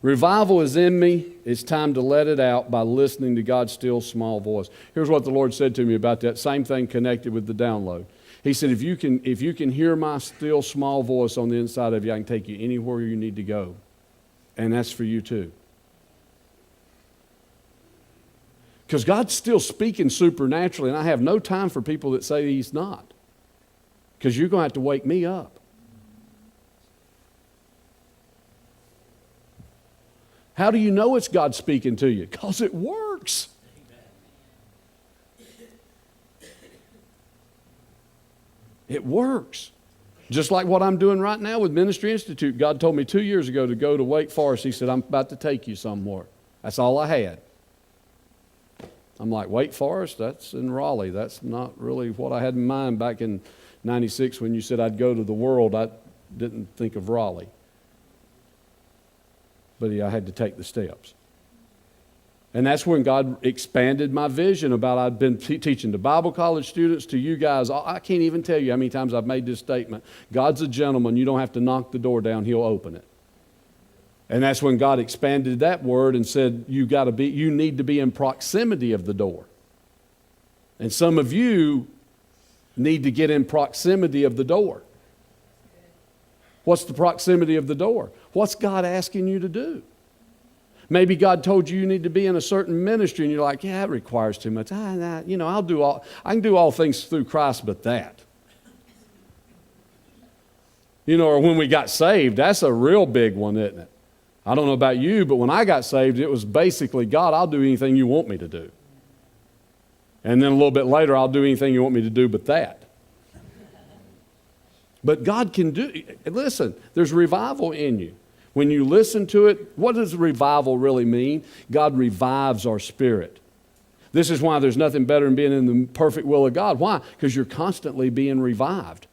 Revival is in me. It's time to let it out by listening to God's still small voice. Here's what the Lord said to me about that same thing connected with the download. He said, if you can hear my still small voice on the inside of you, I can take you anywhere you need to go. And that's for you too. Because God's still speaking supernaturally, and I have no time for people that say He's not. Because you're going to have to wake me up. How do you know it's God speaking to you? Because it works. It works. Just like what I'm doing right now with Ministry Institute. God told me 2 years ago to go to Wake Forest. He said, I'm about to take you somewhere. That's all I had. I'm like, Wake Forest? That's in Raleigh. That's not really what I had in mind back in 96 when you said I'd go to the world. I didn't think of Raleigh. But I had to take the steps. And that's when God expanded my vision about I'd been teaching to Bible college students, to you guys. I can't even tell you how many times I've made this statement. God's a gentleman. You don't have to knock the door down. He'll open it. And that's when God expanded that word and said, you need to be in proximity of the door. And some of you need to get in proximity of the door. What's the proximity of the door? What's God asking you to do? Maybe God told you need to be in a certain ministry, and you're like, yeah, that requires too much. I can do all things through Christ, but that. Or when we got saved, that's a real big one, isn't it? I don't know about you, but when I got saved, it was basically, God, I'll do anything you want me to do. And then a little bit later, I'll do anything you want me to do but that. But God can do, listen, there's revival in you. When you listen to it, what does revival really mean? God revives our spirit. This is why there's nothing better than being in the perfect will of God. Why? Because you're constantly being revived.